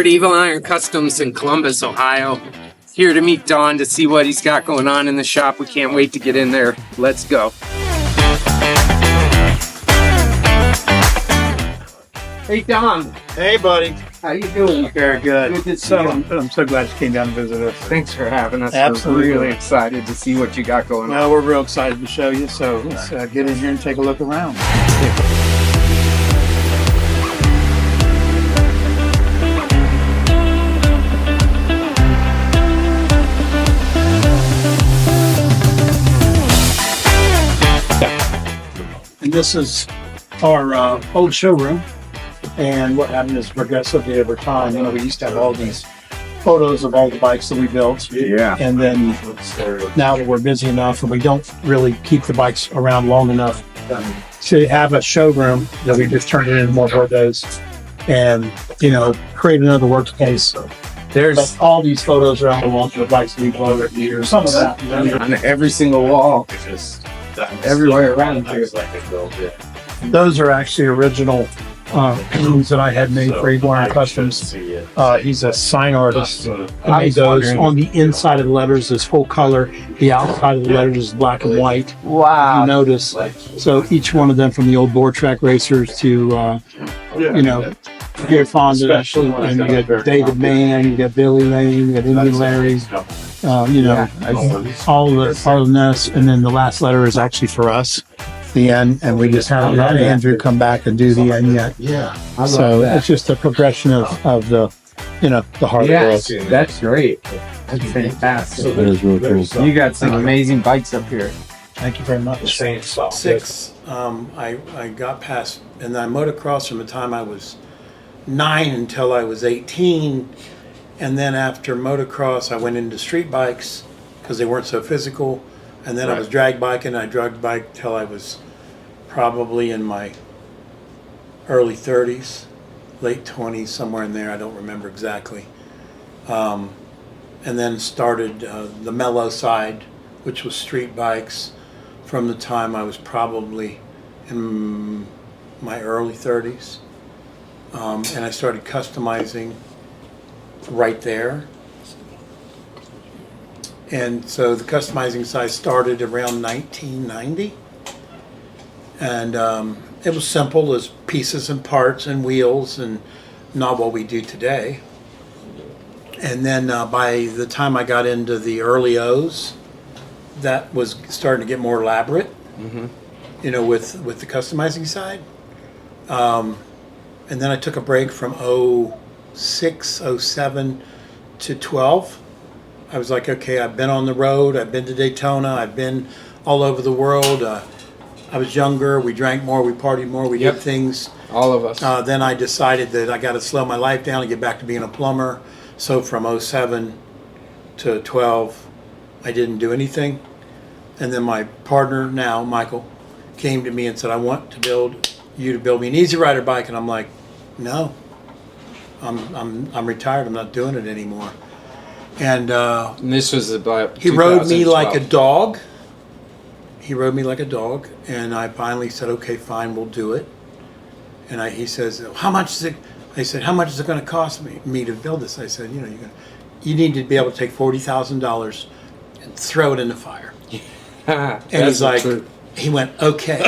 at Evil Iron Customs in Columbus, Ohio. Here to meet Don to see what he's got going on in the shop. We can't wait to get in there. Let's go. Hey, Don. Hey, buddy. How you doing? Very good. Good to see you. I'm so glad you came down to visit us. Thanks for having us. Absolutely. We're really excited to see what you got going on. Well, we're real excited to show you, so let's get in here and take a look around. And this is our old showroom. And what happened is progressively over time, we used to have all these photos of all the bikes that we built. Yeah. And then now that we're busy enough and we don't really keep the bikes around long enough to have a showroom, that we just turned it into more photos and, create another workspace. There's all these photos around the walls of the bikes we built over the years. Some of that. On every single wall. Everywhere around here. Those are actually original pins that I had made for Evil Iron Customs. He's a sign artist. He made those. On the inside of the letters is full color. The outside of the letters is black and white. Wow. You notice. So each one of them, from the old board track racers to, Gear Fonda, and you got David Mann, you got Billy Lane, you got Indian Larry, all the Arleness, and then the last letter is actually for us. The end, and we just haven't had Andrew come back and do the end yet. Yeah. So it's just a progression of the hard world. That's great. That's fantastic. That is really cool. You got some amazing bikes up here. Thank you very much. 6, I got past, and I motocrossed from the time I was 9 until I was 18, and then after motocross, I went into street bikes because they weren't so physical. And then I was drag biking. I drag bike till I was probably in my early 30s, late 20s, somewhere in there. I don't remember exactly. And then started the mellow side, which was street bikes, from the time I was probably in my early 30s. And I started customizing right there. And so the customizing side started around 1990. And it was simple as pieces and parts and wheels, and not what we do today. And then by the time I got into the early O's, that was starting to get more elaborate, with the customizing side. And then I took a break from 06, 07 to 12. I was like, okay, I've been on the road, I've been to Daytona, I've been all over the world. I was younger, we drank more, we partied more, we did things. All of us. Then I decided that I got to slow my life down and get back to being a plumber. So from 07 to 12, I didn't do anything. And then my partner now, Michael, came to me and said, I want to build me an Easy Rider bike. And I'm like, no, I'm retired, I'm not doing it anymore. And this was about he rode me like a dog. And I finally said, okay, fine, we'll do it. And he says, how much is it? I said, how much is it going to cost me to build this? I said, you need to be able to take $40,000 and throw it in the fire. And he's like, he went, okay.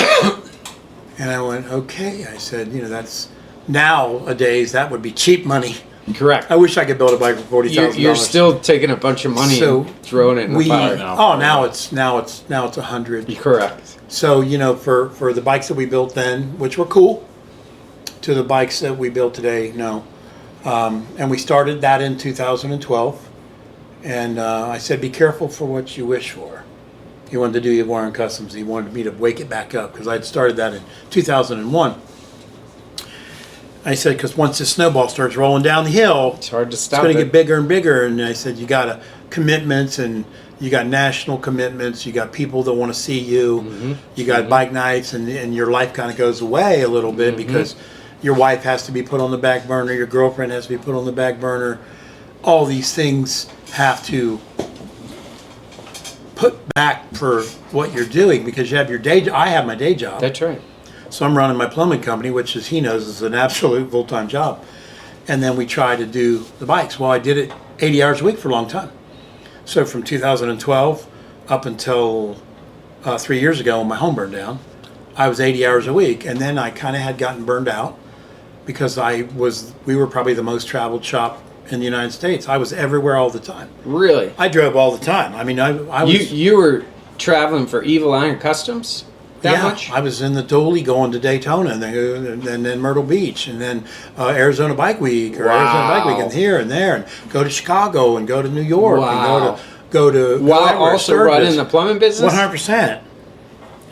And I went, okay. I said, that's nowadays that would be cheap money. Correct. I wish I could build a bike for $40,000. You're still taking a bunch of money and throwing it in the fire now. Oh, now it's $100. Correct. So for the bikes that we built then, which were cool, to the bikes that we built today, no. And we started that in 2012. And I said, be careful for what you wish for. He wanted to do Evil Iron Customs. He wanted me to wake it back up because I'd started that in 2001. I said, because once the snowball starts rolling down the hill, it's hard to stop. It's going to get bigger and bigger. And I said, you got commitments, and you got national commitments. You got people that want to see you. You got bike nights, and your life kind of goes away a little bit because your wife has to be put on the back burner. Your girlfriend has to be put on the back burner. All these things have to put back for what you're doing because you have your day job. I have my day job. That's right. So I'm running my plumbing company, which, as he knows, is an absolute full-time job. and then we try to do the bikes. Well, I did it 80 hours a week for a long time. So from 2012 up until 3 years ago when my home burned down, I was 80 hours a week. And then I kind of had gotten burned out because we were probably the most traveled shop in the United States. I was everywhere all the time. Really? I drove all the time. I mean, I was... You were traveling for Evil Iron Customs? That much? I was in the dually going to Daytona and then Myrtle Beach and then Arizona Bike Week or Arizona Bike Week and here and there and go to Chicago and go to New York and go to while also Sturgis. running the plumbing business? 100%.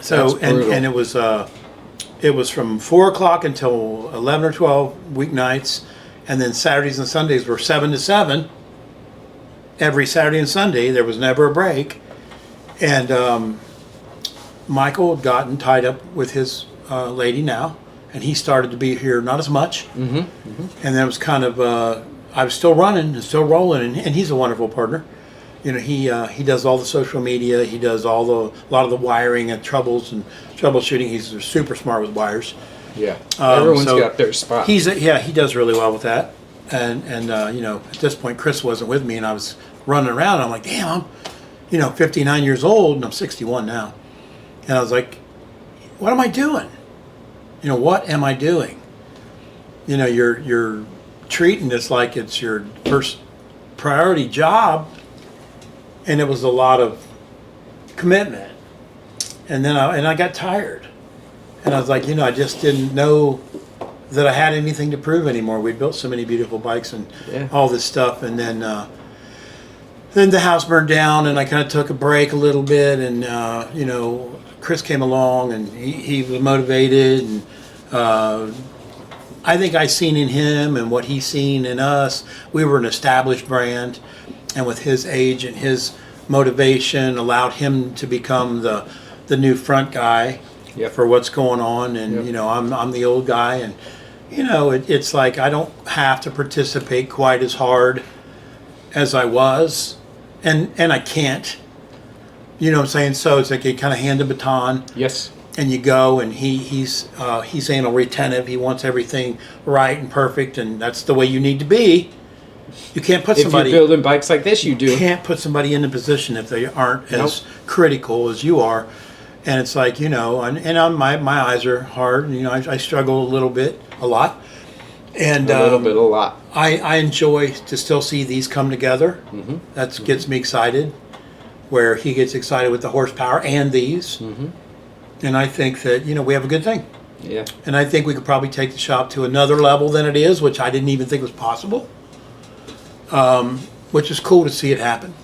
So and it was from 4 o'clock until 11 or 12 weeknights, and then Saturdays and Sundays were 7 to 7. Every Saturday and Sunday there was never a break, and Michael had gotten tied up with his lady now, and he started to be here not as much. And then it was kind of I was still running and still rolling, and he's a wonderful partner. You know, he does all the social media. He does a lot of the wiring and troubleshooting. He's super smart with wires. Yeah, everyone's got their spot. He does really well with that. And you know, at this point, Chris wasn't with me, and I was running around. And I'm like, damn, I'm 59 years old, and I'm 61 now. And I was like, what am I doing? What am I doing? You're treating this like it's your first priority job, and it was a lot of commitment. And then I got tired, and I was like, I just didn't know that I had anything to prove anymore. We built so many beautiful bikes and all this stuff, and then the house burned down, and I kind of took a break a little bit, and Chris came along, and he was motivated, and I think I seen in him and what he's seen in us. We were an established brand, and with his age and his motivation, allowed him to become the new front guy for what's going on. And I'm the old guy, and it's like I don't have to participate quite as hard as I was, and I can't. You know what I'm saying? So it's like you kind of hand the baton. Yes. And you go, and he's anal retentive. He wants everything right and perfect, and that's the way you need to be. You can't put somebody... If you're building bikes like this, you do. You can't put somebody in a position if they aren't as critical as you are. And it's like, and my eyes are hard. I struggle a lot. And a lot. I enjoy to still see these come together. That gets me excited, where he gets excited with the horsepower and these. And I think that, we have a good thing. Yeah. And I think we could probably take the shop to another level than it is, which I didn't even think was possible. Which is cool to see it happen.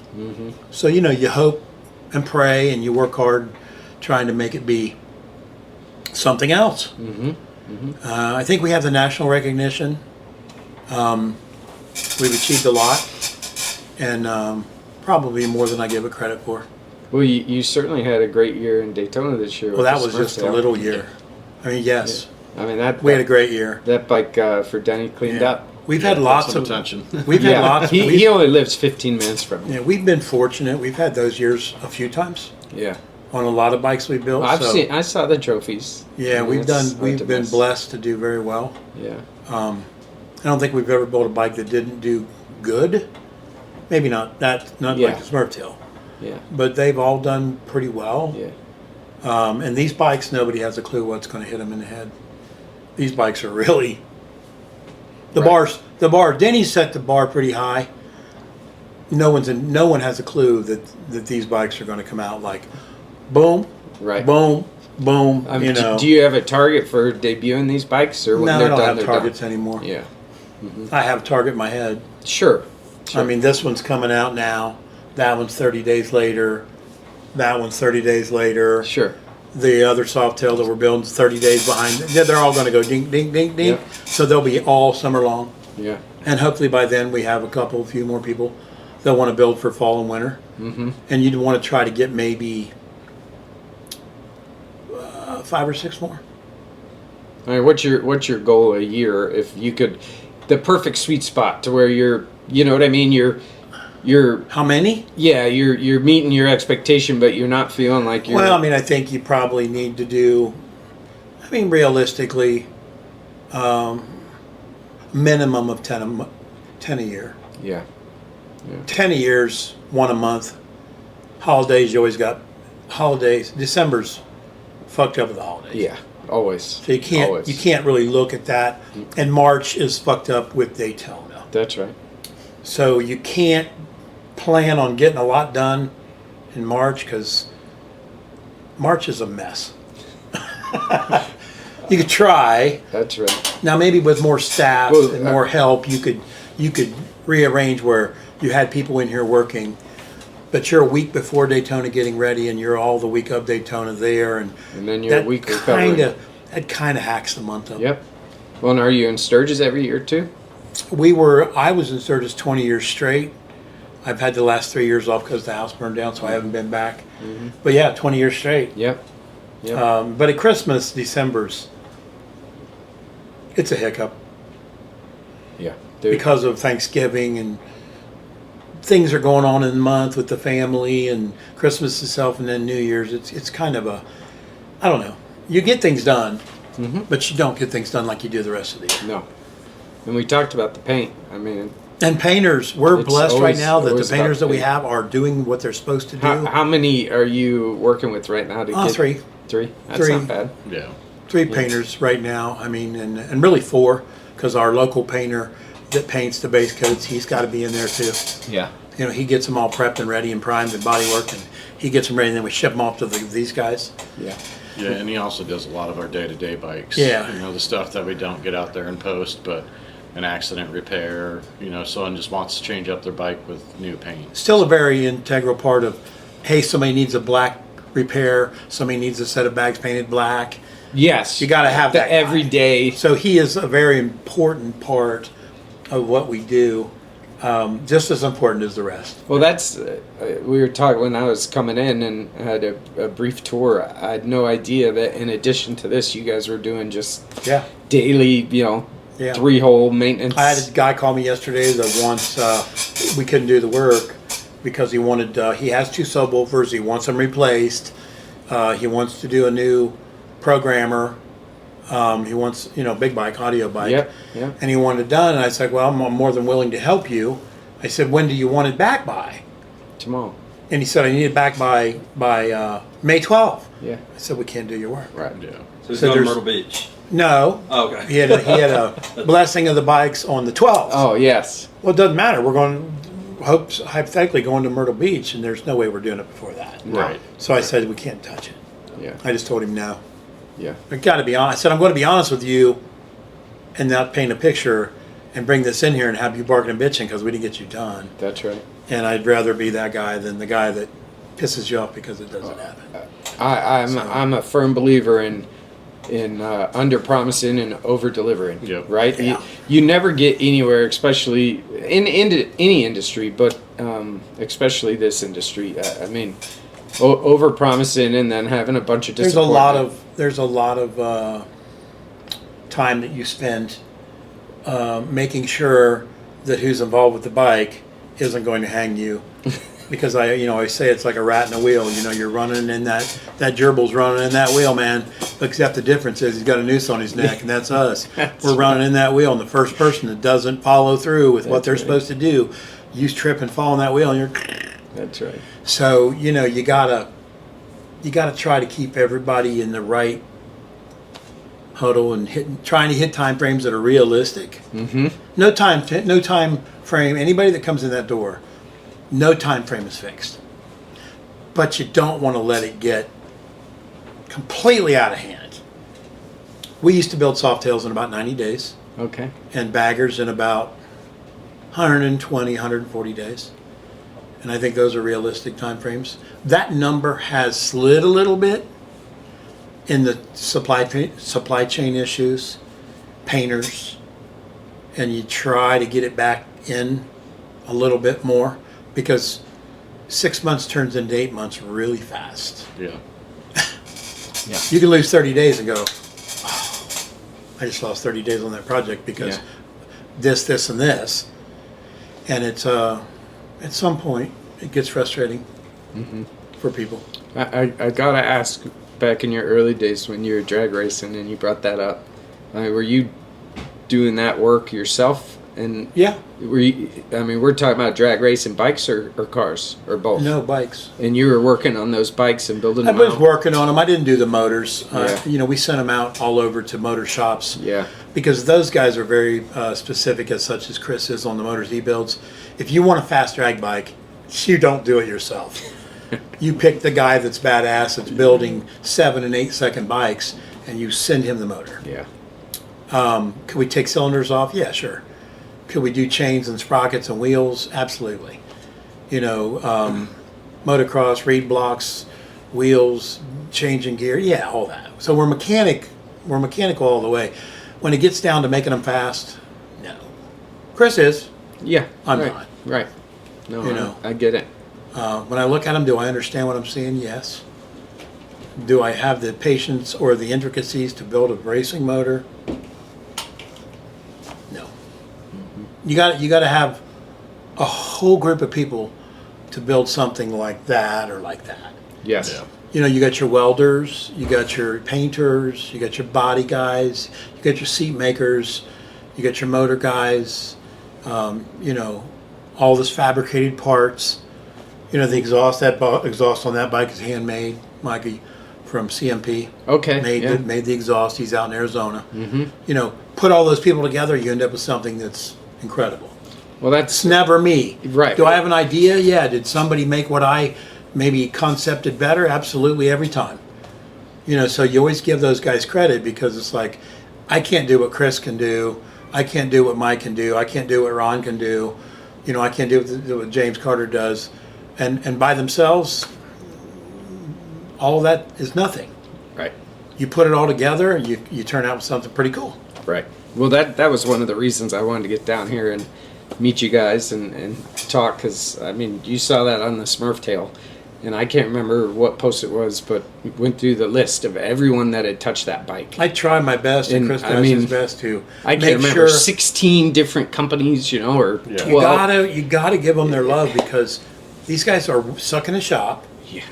So, you hope and pray and you work hard trying to make it be something else. I think we have the national recognition. We've achieved a lot, and probably more than I give it credit for. Well, you certainly had a great year in Daytona this year. Well, that was just a little year. I mean, yes. Yeah. I mean, we had a great year. That bike for Denny cleaned up. We've had lots of attention. We've had lots. He only lives 15 minutes from me. Yeah, we've been fortunate. We've had those years a few times. Yeah. On a lot of bikes we built. I saw the trophies. Yeah, we've been blessed to do very well. Yeah. I don't think we've ever built a bike that didn't do good. Maybe not like the Smurftail. Yeah. But they've all done pretty well. Yeah. And these bikes, nobody has a clue what's going to hit them in the head. These bikes are really the bar. Denny set the bar pretty high. No one has a clue that these bikes are going to come out like boom, right, boom, boom. Do you have a target for debuting these bikes, or when no, they're I don't done, have targets anymore. Yeah. I have a target in my head. Sure. I mean, this one's coming out now. That one's 30 days later. That one's 30 days later. Sure. The other Softail that we're building is 30 days behind. They're all going to go ding, ding, ding, ding. Yep. So they'll be all summer long. Yeah. And hopefully by then we have a few more people that want to build for fall and winter. And you'd want to try to get maybe 5 or 6 more. All right, what's your goal a year? If you could, the perfect sweet spot to where you're what I mean, you're how many? Yeah, you're meeting your expectation, but you're not feeling like you're. Well, I mean, I think you probably need to do. I mean, realistically, minimum of 10 a year. Yeah. 10 a year's one a month. Holidays, you always got holidays. December's fucked up with the holidays. Yeah. Always. So you can't really look at that. And March is fucked up with Daytona. That's right. So you can't plan on getting a lot done in March because March is a mess. You could try. That's right. Now maybe with more staff and more help, you could rearrange where you had people in here working, but you're a week before Daytona getting ready, and you're all the week of Daytona there, and then you're a week recovering. That kind of hacks the month up. Yep. Well, and are you in Sturgis every year too? I was in Sturgis 20 years straight. I've had the last 3 years off because the house burned down, so I haven't been back. Mm-hmm. But yeah, 20 years straight. Yep. But at Christmas, December's, it's a hiccup. Yeah. Because of Thanksgiving and things are going on in the month with the family and Christmas itself and then New Year's. It's kind of I don't know. You get things done, but you don't get things done like you do the rest of the year. No. And we talked about the paint. I mean, and painters, we're blessed right now that the painters that we paint. have are doing what they're supposed to do. How many are you working with right now? Three. Three? That's not bad. Yeah. Three painters right now. I mean, and really four, because our local painter that paints the base coats, he's got to be in there too. Yeah. You know, he gets them all prepped and ready and primed and body worked, and he gets them ready, and then we ship them off to these guys. Yeah. Yeah, and he also does a lot of our day-to-day bikes. Yeah. You know, the stuff that we don't get out there and post, but an accident repair, you know, someone just wants to change up their bike with new paint. Still a very integral part of, hey, somebody needs a black repair, somebody needs a set of bags painted black. Yes. You got to have the that guy. everyday. So he is a very important part of what we do, just as important as the rest. Well, that's we were talking when I was coming in and had a brief tour. I had no idea that in addition to this, you guys were doing just daily, Yeah. 3-hole maintenance. I had a guy call me yesterday that wants we couldn't do the work because he wanted he has 2 subwoofers. He wants them replaced. He wants to do a new programmer. He wants big bike, audio bike. Yep. And he wanted it done. And I said, well, I'm more than willing to help you. I said, when do you want it back by? Tomorrow. And he said, I need it back by May 12th. Yeah. I said, we can't do your work. Right. Yeah. So he's So going to there's- Myrtle Beach. No. Oh, okay. He had a blessing of the bikes on the 12th. Oh, yes. Well, it doesn't matter. We're hypothetically going to Myrtle Beach, and there's no way we're doing it before that. Right. So I said, we can't touch it. Yeah. I just told him no. Yeah. I got to be honest. I said, I'm going to be honest with you and not paint a picture and bring this in here and have you barking and bitching because we didn't get you done. That's right. And I'd rather be that guy than the guy that pisses you off because it doesn't happen. I'm a firm believer in under promising and over delivering. Yep. Right. Yeah. You never get anywhere, especially in any industry, but especially this industry. I mean, over promising and then having a bunch of disappointment. There's a lot of time that you spend making sure that who's involved with the bike isn't going to hang you. Because I say it's like a rat in a wheel. You're running in that gerbil's running in that wheel, man. Except the difference is he's got a noose on his neck, and that's us. We're running in that wheel, and the first person that doesn't follow through with what they're supposed to do, you trip and fall in that wheel, and you're. That's right. So you gotta try to keep everybody in the right huddle and trying to hit time frames that are realistic. Mm-hmm. No time frame. Anybody that comes in that door. No time frame is fixed. But you don't want to let it get completely out of hand. We used to build Softails in about 90 days Okay. and baggers in about 120, 140 days. And I think those are realistic time frames. That number has slid a little bit in the supply chain issues, painters, and you try to get it back in a little bit more. Because 6 months turns into 8 months really fast. Yeah. You can lose 30 days and go, oh, I just lost 30 days on that project because this, and this. And it's at some point, it gets frustrating for people. I got to ask, back in your early days when you were drag racing and you brought that up, were you doing that work yourself? And Yeah. we're talking about drag racing bikes or cars or both. No, bikes. And you were working on those bikes and building I them was out? working on them. I didn't do the motors. Yeah. We sent them out all over to motor shops. Yeah. Because those guys are very specific, as such as Chris is on the motors he builds. If you want a fast drag bike, you don't do it yourself. You pick the guy that's badass, that's building 7 and 8 second bikes, and you send him the motor. Yeah. Could we take cylinders off? Yeah, sure. Could we do chains and sprockets and wheels? Absolutely. Motocross, reed blocks, wheels, changing gear. Yeah, all that. So we're mechanical all the way. When it gets down to making them fast, no. Chris is. Yeah. I'm right. not. Right. No, I get it. When I look at them, do I understand what I'm seeing? Yes. Do I have the patience or the intricacies to build a racing motor? No. You got to have a whole group of people to build something like that or like that. Yes. Yeah. You got your welders, you got your painters, you got your body guys, you got your seat makers, you got your motor guys, all this fabricated parts. The exhaust on that bike is handmade. Mikey from CMP Okay. made the exhaust. He's out in Arizona. Mm-hmm. Put all those people together, you end up with something that's incredible. Well, It's never me. Right. Do I have an idea? Yeah. Did somebody make what I maybe concepted better? Absolutely, every time. So you always give those guys credit, because it's like, I can't do what Chris can do. I can't do what Mike can do. I can't do what Ron can do. I can't do what James Carter does. And by themselves, all of that is nothing. Right. You put it all together, and you turn out with something pretty cool. Right. Well, that was one of the reasons I wanted to get down here and meet you guys and talk, because you saw that on the Smurf Tale, and I can't remember what post it was, but we went through the list of everyone that had touched that bike. I try my best, and Chris does his best to I can't make remember sure 16 different companies, or Yeah. 12. you gotta give them their love, because these guys are stuck in a shop. Yeah.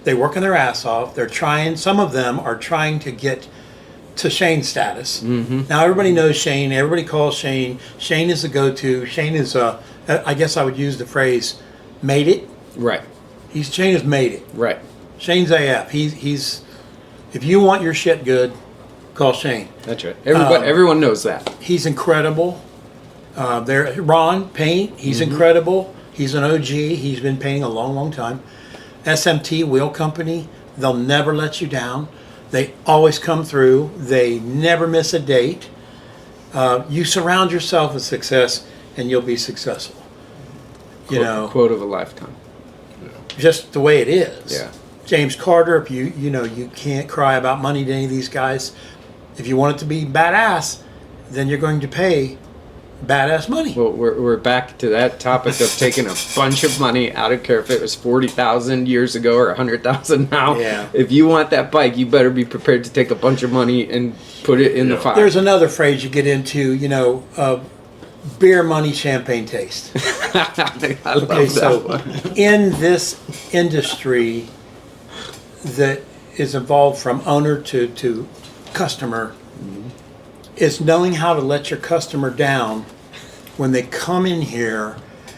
They working their ass off. Some of them are trying to get to Shane status. Mm-hmm. Now everybody knows Shane. Everybody calls Shane. Shane is the go-to. Shane is I guess I would use the phrase, made it. Right. Shane has made it. Right. Shane's AF. He's if you want your shit good, call Shane. That's right. Everyone knows that. He's incredible. Ron Paint. He's incredible. He's an OG. He's been painting a long, long time. SMT Wheel Company. They'll never let you down. They always come through. They never miss a date. You surround yourself with success, and you'll be successful. Quote of a lifetime. Just the way it is. Yeah. James Carter. If you can't cry about money to any of these guys. If you want it to be badass, then you're going to pay badass money. Well, we're back to that topic of taking a bunch of money. I don't care if it was 40,000 years ago or 100,000 now. Yeah. If you want that bike, you better be prepared to take a bunch of money and put it in the fire. There's another phrase you get into, beer money, champagne taste. I love that one. In this industry that is involved from owner to customer, is knowing how to let your customer down when they come in here.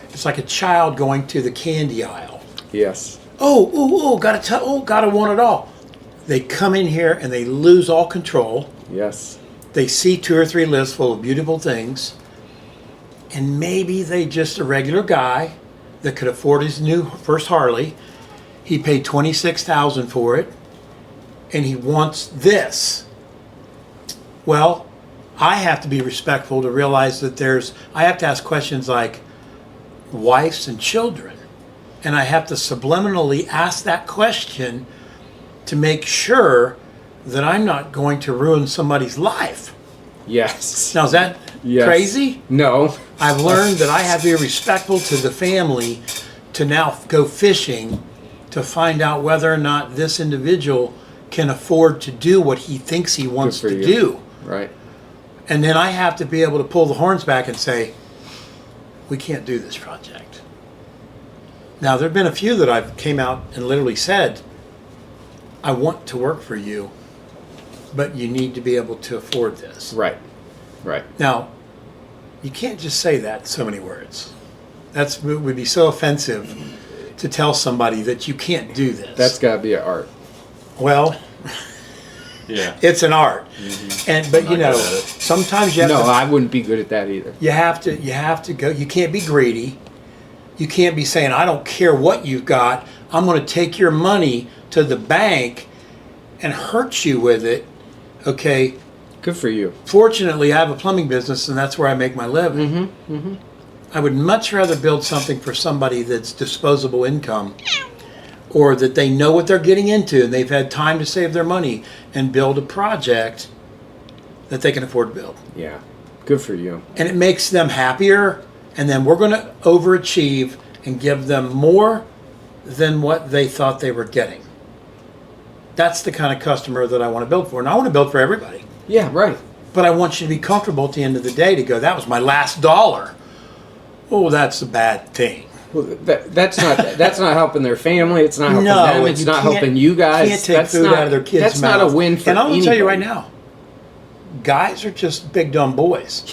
It's like a child going to the candy aisle. Yes. Gotta want it all. They come in here and they lose all control. Yes. They see 2 or 3 lists full of beautiful things, and maybe they just a regular guy that could afford his first Harley. He paid $26,000 for it, and he wants this. Well, I have to be respectful to realize that I have to ask questions like wives and children, and I have to subliminally ask that question to make sure that I'm not going to ruin somebody's life. Yes. Now, is that crazy? No. I've learned that I have to be respectful to the family to now go fishing to find out whether or not this individual can afford to do what he thinks he wants to do. Right. And then I have to be able to pull the horns back and say, we can't do this project. Now, there have been a few that I've came out and literally said, I want to work for you, but you need to be able to afford this. Right. Right. Now, you can't just say that in so many words. That would be so offensive to tell somebody that you can't do this. That's got to be an art. Well, Yeah. it's an art. And but Not you know, good at it. sometimes you have No, to I wouldn't be good at that either. you have to go. You can't be greedy. You can't be saying, I don't care what you've got. I'm going to take your money to the bank and hurt you with it. Okay. Good for you. Fortunately, I have a plumbing business, and that's where I make my living. I would much rather build something for somebody that's disposable income, or that they know what they're getting into and they've had time to save their money and build a project that they can afford to build. Yeah. Good for you. And it makes them happier, and then we're going to overachieve and give them more than what they thought they were getting. That's the kind of customer that I want to build for. And I want to build for everybody. Yeah, right. But I want you to be comfortable at the end of the day to go, that was my last dollar. Oh, that's a bad thing. Well, that's not helping their family. It's not helping No, them. It's you not can't- helping you guys. Can't take That's food not, out of their kids' That's mouth. not a win for And I'm going to tell you right anybody. now, guys are just big dumb boys.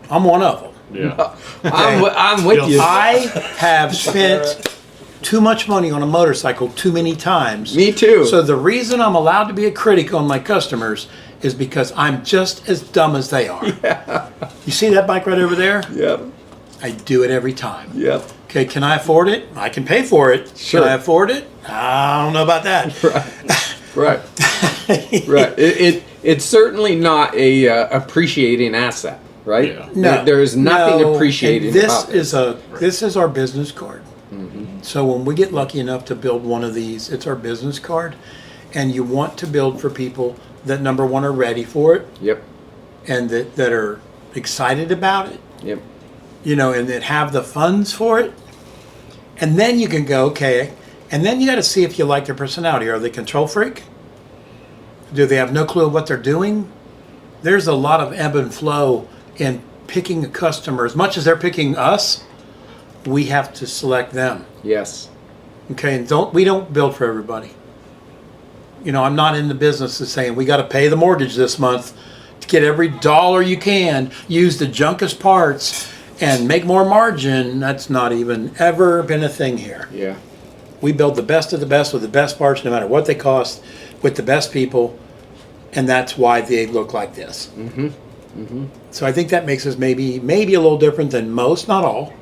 I'm one of them. Yeah. I'm with you. I have spent too much money on a motorcycle too many times. Me too. So the reason I'm allowed to be a critic on my customers is because I'm just as dumb as they are. Yeah. You see that bike right over there? Yep. I do it every time. Yep. Okay, can I afford it? I can pay for it. Sure. Can I afford it? I don't know about that. Right. Right. It's certainly not a appreciating asset, right? Yeah. No, There is nothing no, appreciating and this about this. this is our business card. So when we get lucky enough to build one of these, it's our business card, and you want to build for people that, number one, are ready for it, Yep. and that are excited about it, Yep. you know, and that have the funds for it. And then you can go, okay, and then you got to see if you like their personality. Are they control freak? Do they have no clue what they're doing? There's a lot of ebb and flow in picking a customer. As much as they're picking us, we have to select them. Yes. Okay, and we don't build for everybody. You know, I'm not in the business of saying we got to pay the mortgage this month to get every dollar you can, use the junkest parts, and make more margin. That's not even ever been a thing here. Yeah. We build the best of the best with the best parts, no matter what they cost, with the best people, and that's why they look like this. So I think that makes us maybe a little different than most, not all.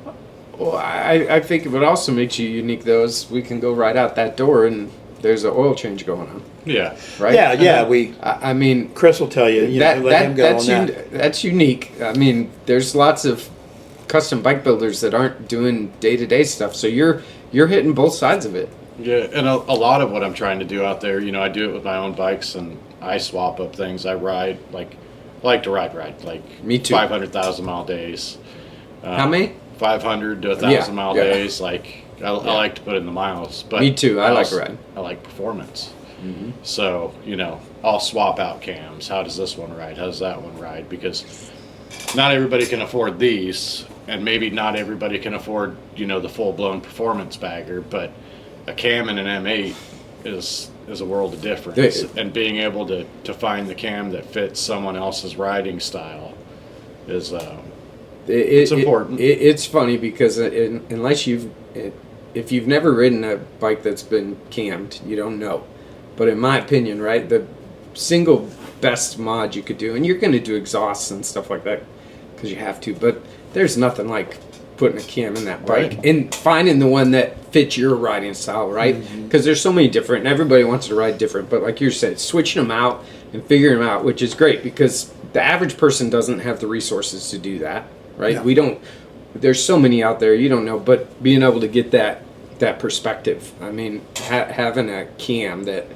Well, I think what also makes you unique, though, is we can go right out that door and there's an oil change going on, Yeah. right? Yeah, I mean, Chris will tell you, let him go on that. that's unique. I mean, there's lots of custom bike builders that aren't doing day-to-day stuff, so you're hitting both sides of it. Yeah, and a lot of what I'm trying to do out there, you know, I do it with my own bikes, and I swap up things. I ride, I like to ride, like Me too. 500,000 mile days. How many? 500 to 1,000 mile yeah. days. I like to put in the miles. But Me too, I like riding. I like performance. So, you know, I'll swap out cams. How does this one ride? How does that one ride? Because not everybody can afford these, and maybe not everybody can afford, you know, the full-blown performance bagger, but a cam and an M8 is a world of difference. And being able to find the cam that fits someone else's riding style is it's important. It's funny because unless if you've never ridden a bike that's been cammed, you don't know. But in my opinion, right, the single best mod you could do, and you're going to do exhausts and stuff like that because you have to, but there's nothing like putting a cam in that bike Right. and finding the one that fits your riding style, right? Because there's so many different, and everybody wants to ride different, but like you said, switching them out and figuring them out, which is great because the average person doesn't have the resources to do that, right? No. We don't, there's so many out there, you don't know, but being able to get that perspective, I mean, having a cam that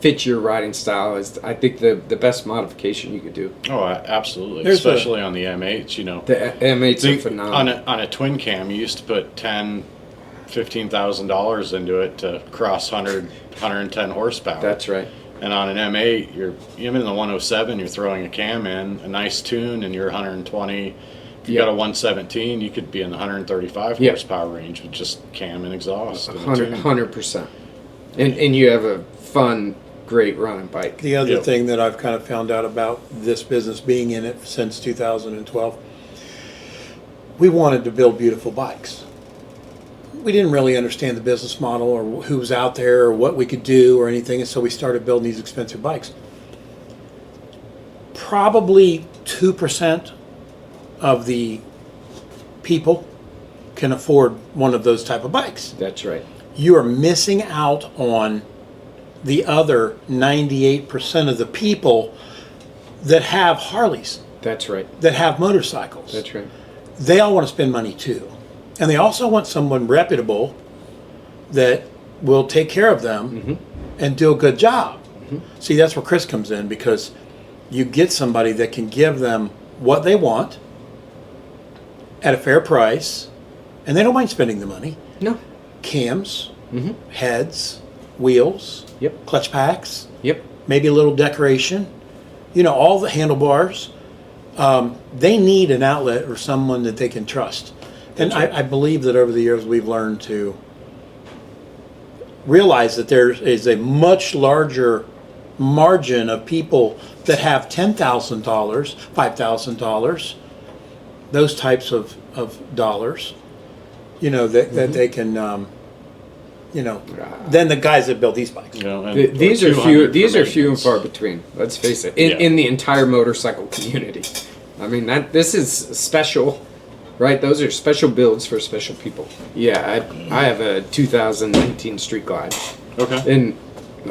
fits your riding style is, I think, the best modification you could do. Oh, absolutely. There's Especially on the M8s, you know. The M8s are phenomenal. On a twin cam, you used to put $15,000 into it to cross 110 horsepower. That's right. And on an M8, you're even in the 107, you're throwing a cam in, a nice tune, and you're 120. If you Yeah. got a 117, you could be in the 135 Yeah. horsepower range with just cam and exhaust. And a tune. 100%. And you have a fun great running bike. The other Yep. thing that I've kind of found out about this business, being in it since 2012, we wanted to build beautiful bikes. We didn't really understand the business model or who was out there or what we could do or anything, and so we started building these expensive bikes. Probably 2% of the people can afford one of those type of bikes. That's right. You are missing out on the other 98% of the people that have Harleys, That's right. that have motorcycles. That's right. They all want to spend money too. And they also want someone reputable that will take care of them and do a good job. See, that's where Chris comes in, because you get somebody that can give them what they want at a fair price, and they don't mind spending the money. No. Cams, heads, wheels, Yep. clutch packs, Yep. maybe a little decoration, all the handlebars. They need an outlet or someone that they can trust. And I believe that over the years we've learned to realize that there is a much larger margin of people that have $10,000, $5,000, those types of dollars, that they can, than the guys that build these bikes. You know, and These or are 200 These for are few and maintenance. far between. Let's face it. Yeah. In the entire motorcycle community, I mean this is special, right? Those are special builds for special people. Yeah, I have a 2019 Street Glide, Okay. and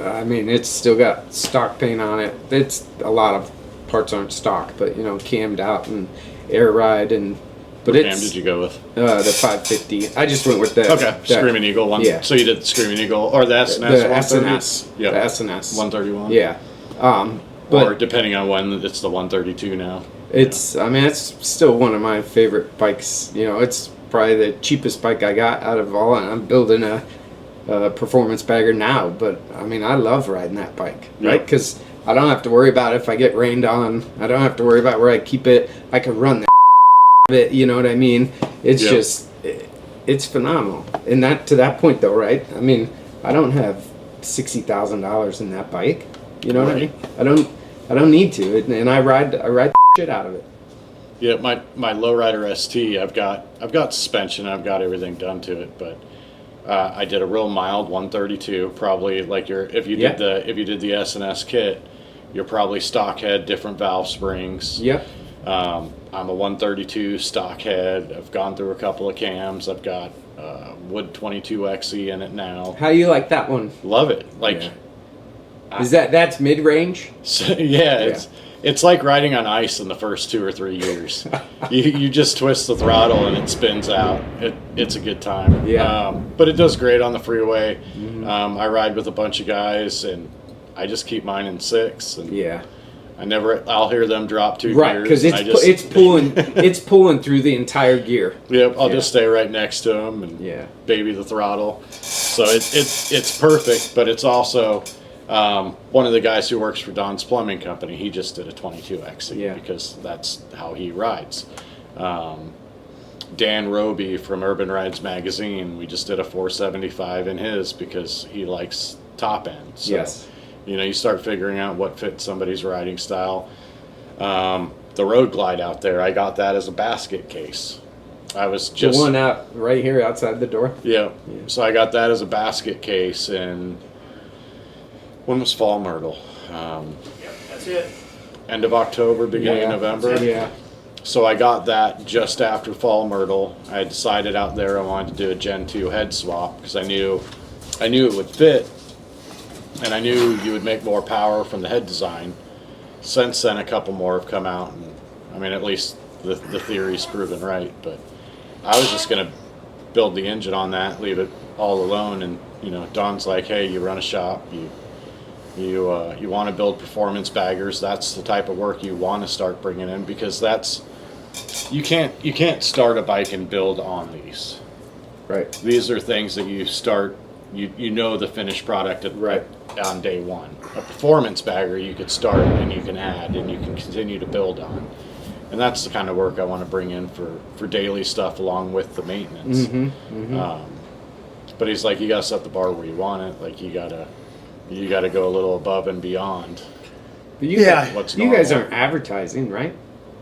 I mean it's still got stock paint on it. It's a lot of parts aren't stock, but cammed out and air ride and. But What it's cam did you go with? the 550. I just went with the Okay, Screaming Eagle one. Yeah. So you did the Screaming Eagle or the SNS the 130? SNS. Yeah. The SNS. 131. Yeah. Or But depending on when, it's the 132 now. it's still one of my favorite bikes. It's probably the cheapest bike I got out of all, and I'm building a performance bagger now. But I love riding that bike, Yeah. right? Because I don't have to worry about if I get rained on. I don't have to worry about where I keep it. I can run the it. You know what I mean? It's Yep. just, it's phenomenal. And to that point though, right? I don't have $60,000 in that bike. You know what I mean? I don't need to, and I ride the shit out of it. Yeah, my lowrider ST, I've got suspension, I've got everything done to it, but I did a real mild 132, probably like if you did the SNS kit, you're probably stock head, different valve springs. Yep. I'm a 132 stock head. I've gone through a couple of cams. I've got Wood 22XE in it now. How do you like that one? Love it. Like, Yeah. That's mid range? so, yeah, it's like riding on ice in the first 2 or 3 years. you just twist the throttle and it spins out. It's a good time. Yeah. But it does great on the freeway. I ride with a bunch of guys and I just keep mine in 6. And Yeah. I'll hear them drop 2 Right, gears. because it's pulling through the entire gear. Yep, I'll just stay right next to them and baby the throttle. So it's perfect, but it's also one of the guys who works for Don's Plumbing Company. He just did a 22XE because that's how he rides. Dan Roby from Urban Rides Magazine, we just did a 475 in his because he likes top end. So, Yes. you start figuring out what fits somebody's riding style. The Road Glide out there, I got that as a basket case. I was just the one out right here outside the door. yeah. So I got that as a basket case, and when was Fall Myrtle? That's it. End of October, beginning of November. Yeah. So I got that just after Fall Myrtle. I decided out there I wanted to do a Gen 2 head swap because I knew it would fit, and I knew you would make more power from the head design. Since then, a couple more have come out, and at least the theory's proven right. But I was just gonna build the engine on that, leave it all alone, and Don's like, hey, you run a shop, you want to build performance baggers. That's the type of work you want to start bringing in because you can't start a bike and build on these. Right. These are things that you start. You know the finished product on day one. A performance bagger you could start and you can add and you can continue to build on. And that's the kind of work I want to bring in for daily stuff along with the maintenance. But he's like, you got to set the bar where you want it. Like you got to you got to go a little above and beyond. But you Yeah. guys, What's you guys normal. aren't advertising, right?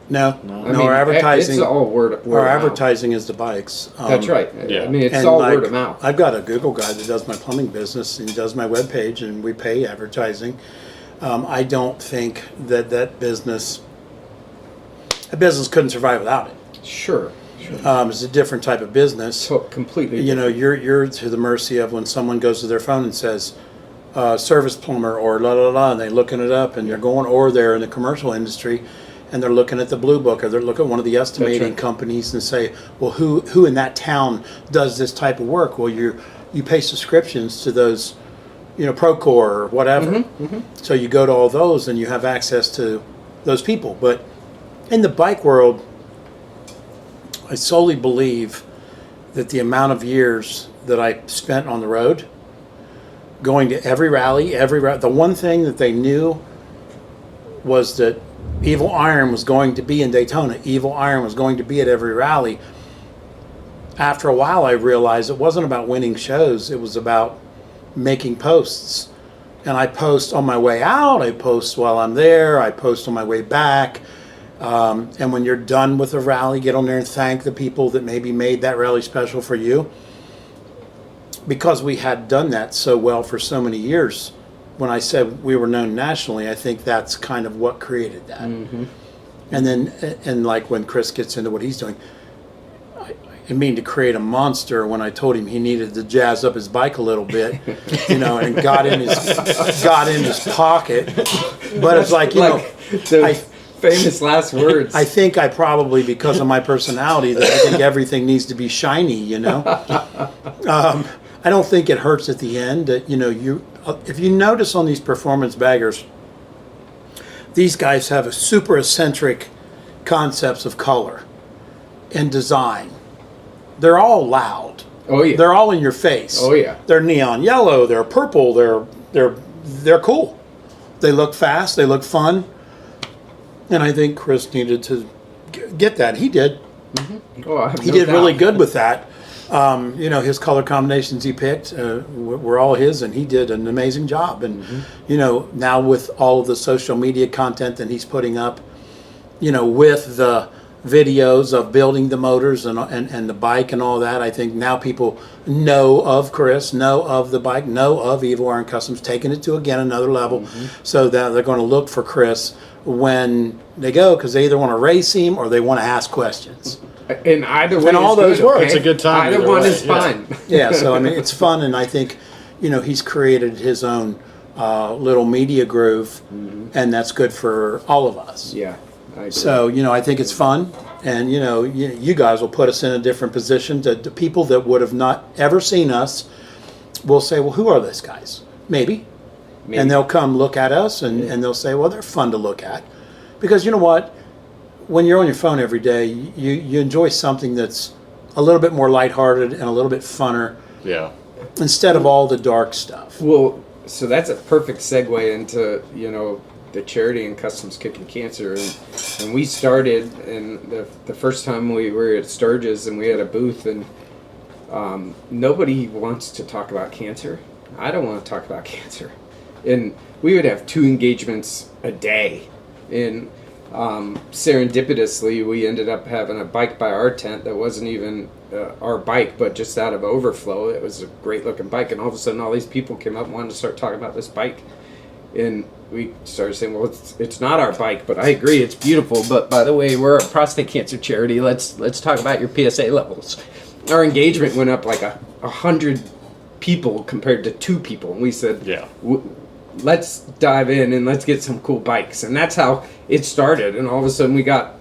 No, No. no, our advertising. It's all word of Our mouth. advertising is the bikes. That's right. yeah. I mean, it's And all like, word of mouth. I've got a Google guy that does my plumbing business and he does my webpage, and we pay advertising. I don't think that business couldn't survive without it. Sure. It's a different type of business. So completely. You know, you're to the mercy of when someone goes to their phone and says, service plumber or la la la, and they're looking it up and they're going, or they're in the commercial industry and they're looking at the Blue Book or they're looking at one of the estimating right. companies and say, well, who in that town does this type of work? Well, you pay subscriptions to those, you know, Procore or whatever. So you go to all those and you have access to those people. But in the bike world, I solely believe that the amount of years that I spent on the road, going to every rally, the one thing that they knew was that Evil Iron was going to be in Daytona. Evil Iron was going to be at every rally. After a while, I realized it wasn't about winning shows. It was about making posts. And I post on my way out. I post while I'm there. I post on my way back. And when you're done with a rally, get on there and thank the people that maybe made that rally special for you. Because we had done that so well for so many years, when I said we were known nationally, I think that's kind of what created that. And then, and like when Chris gets into what he's doing, I didn't mean to create a monster when I told him he needed to jazz up his bike a little bit, you know, and got in his pocket. But it's like, you know, those famous last words. I think I probably, because of my personality, that I think everything needs to be shiny, you know. I don't think it hurts at the end that, you know, if you notice on these performance baggers, these guys have a super eccentric concepts of color and design. They're all loud. Oh yeah. They're all in your face. Oh yeah. They're neon yellow, they're purple, they're cool. They look fast, they look fun. And I think Chris needed to get that. He did. Oh, I have He no did really doubt. good with that. You know, his color combinations he picked were all his, and he did an amazing job. And, you know, now with all of the social media content that he's putting up, you know, with the videos of building the motors and the bike and all that, I think now people know of Chris, know of the bike, know of Evil Iron Customs, taking it to, again, another level, so that they're going to look for Chris when they go, because they either want to race him or they want to ask questions. And either way, And all is those good, work. okay? It's a good time Either either one way, is yeah. fine. Yeah, so I mean, it's fun, and I think, you know, he's created his own little media groove, and that's good for all of us. Yeah. I agree. So, you know, I think it's fun, and, you know, you guys will put us in a different position. To people that would have not ever seen us will say, well, who are those guys? Maybe. Maybe. And they'll come look at us, and they'll say, well, they're fun to look at. Because you know what? When you're on your phone every day, you enjoy something that's a little bit more lighthearted and a little bit funner Yeah. instead of all the dark stuff. Well, so that's a perfect segue into, you know, the charity and Customs Kicking Cancer. And we started, and the first time we were at Sturgis and we had a booth, and nobody wants to talk about cancer. I don't want to talk about cancer. And we would have 2 engagements a day. And serendipitously, we ended up having a bike by our tent that wasn't even our bike, but just out of overflow. It was a great looking bike, and all of a sudden all these people came up and wanted to start talking about this bike. And we started saying, well, it's not our bike, but I agree, it's beautiful. But by the way, we're a prostate cancer charity. Let's talk about your PSA levels. Our engagement went up like 100 people compared to 2 people. And we said, Yeah. Let's dive in and let's get some cool bikes. And that's how it started. And all of a sudden we got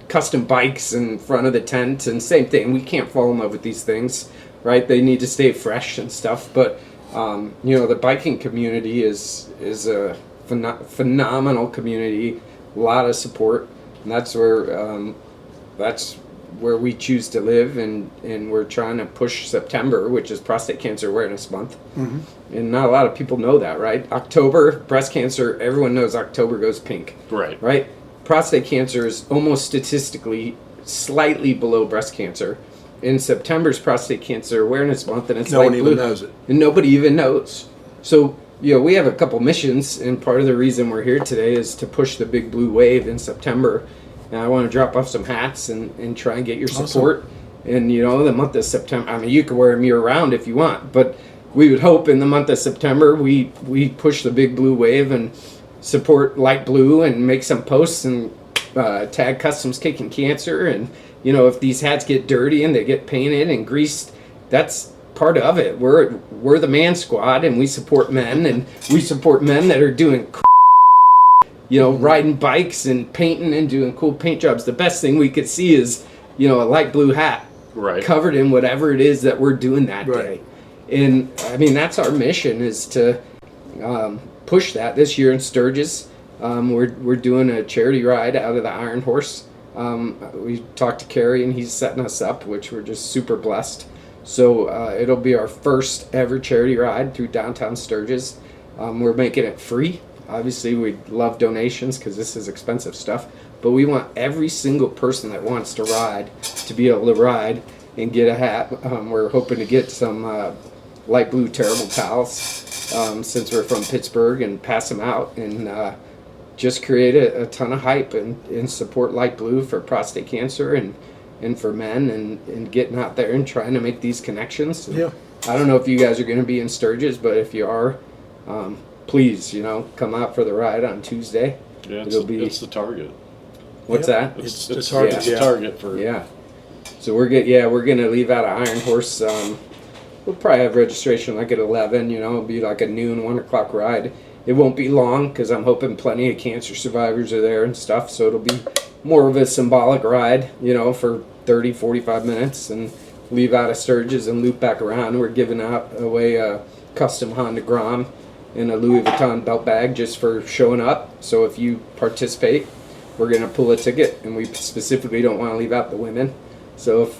custom bikes in front of the tent, and same thing. We can't fall in love with these things, right? They need to stay fresh and stuff. But, you know, the biking community is a phenomenal community, a lot of support. And that's where we choose to live, and we're trying to push September, which is Prostate Cancer Awareness Month. And not a lot of people know that, right? October, breast cancer, everyone knows October goes pink. Right. Right? Prostate cancer is almost statistically slightly below breast cancer. In September's Prostate Cancer Awareness Month, and it's No like one even blue. knows it. And nobody even knows. So we have a couple missions, and part of the reason we're here today is to push the big blue wave in September. And I want to drop off some hats and try and get your support. And the month of September, I mean, you can wear them year round if you want, but we would hope in the month of September we push the big blue wave and support light blue and make some posts and tag Customs Kicking Cancer. And if these hats get dirty and they get painted and greased, that's part of it. We're the man squad, and we support men, and we support men that are doing riding bikes and painting and doing cool paint jobs. The best thing we could see is a light blue hat covered in whatever it is that we're doing that day. And I mean, that's our mission, is to push that. This year in Sturgis, we're doing a charity ride out of the Iron Horse. We talked to Kerry, and he's setting us up, which we're just super blessed. So it'll be our first ever charity ride through downtown Sturgis. We're making it free. Obviously, we love donations because this is expensive stuff. But we want every single person that wants to ride to be able to ride and get a hat. We're hoping to get some light blue terrible towels since we're from Pittsburgh, and pass them out, and just create a ton of hype and support light blue for prostate cancer and for men, and getting out there and trying to make these connections. And I don't know if you guys are going to be in Sturgis, but if you are, please, come out for the ride on Tuesday. Yeah, it's the target. What's that? It's the target. It's the target for. Yeah. So we're gonna leave out of Iron Horse. We'll probably have registration like at 11. It'll be like a noon, 1 o'clock ride. It won't be long because I'm hoping plenty of cancer survivors are there and stuff. So it'll be more of a symbolic ride, for 30, 45 minutes, and leave out of Sturgis and loop back around. We're giving away a custom Honda Grom and a Louis Vuitton belt bag just for showing up. So if you participate, we're going to pull a ticket, and we specifically don't want to leave out the women. So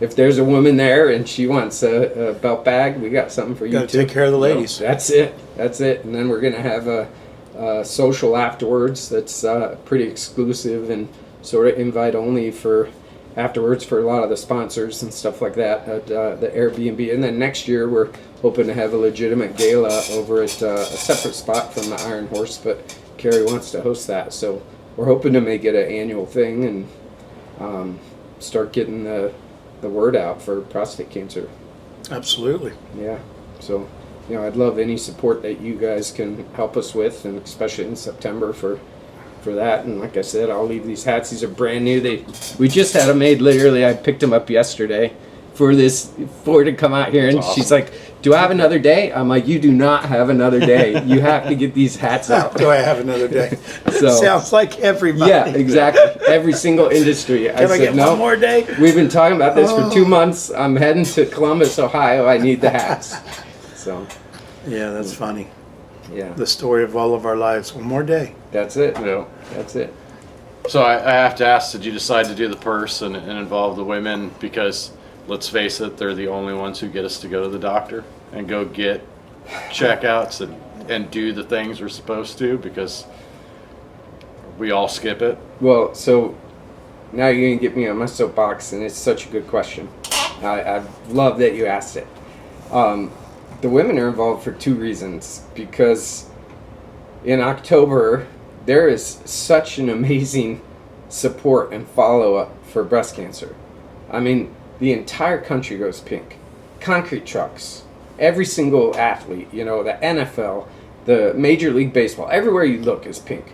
if there's a woman there and she wants a belt bag, we got something for you Got to too. take care of the ladies. That's it. And then we're going to have a social afterwards that's pretty exclusive and sort of invite only for afterwards for a lot of the sponsors and stuff like that at the Airbnb. And then next year we're hoping to have a legitimate gala over at a separate spot from the Iron Horse, but Kerry wants to host that. So we're hoping to make it an annual thing and start getting the word out for prostate cancer. Absolutely. Yeah. So, I'd love any support that you guys can help us with, and especially in September for that. And like I said, I'll leave these hats. These are brand new. We just had them made. Literally, I picked them up yesterday for her to come out here, and awesome. She's like, "Do I have another day?" I'm like, "You do not have another day. You have to get these hats out." Do I have another day? So, sounds like everybody. Yeah, exactly. Every single industry. Can I get no, one more day? We've been talking about this for 2 months. I'm heading to Columbus, Ohio. I need the hats. So, Yeah, that's funny. yeah, The story of all of our lives. One more day. that's it. Yeah. That's it. So I have to ask, did you decide to do the purse and involve the women? Because let's face it, they're the only ones who get us to go to the doctor and go get checkouts and do the things we're supposed to, because we all skip it. Well, so now you're going to get me on my soapbox, and it's such a good question. I love that you asked it. The women are involved for 2 reasons. Because in October, there is such an amazing support and follow-up for breast cancer. I mean, the entire country goes pink. Concrete trucks, every single athlete, the NFL, the Major League Baseball, everywhere you look is pink.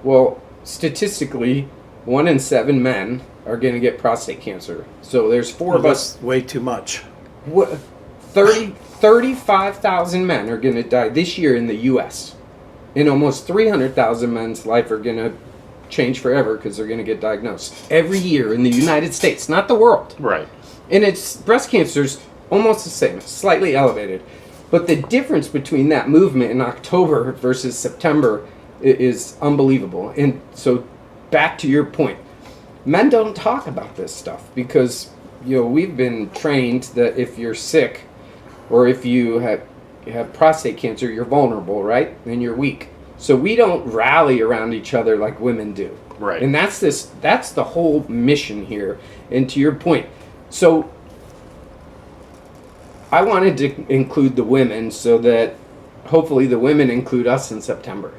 Well, statistically, 1 in 7 men are going to get prostate cancer. So there's 4 of us. That's way too much. 35,000 men are going to die this year in the U.S. And almost 300,000 men's life are going to change forever because they're going to get diagnosed every year in the United States, not the world. Right. And breast cancer's almost the same, slightly elevated. But the difference between that movement in October versus September is unbelievable. And so back to your point, men don't talk about this stuff because, we've been trained that if you're sick or if you have prostate cancer, you're vulnerable, right? And you're weak. So we don't rally around each other like women do. Right. And that's the whole mission here. And to your point, so I wanted to include the women so that hopefully the women include us in September.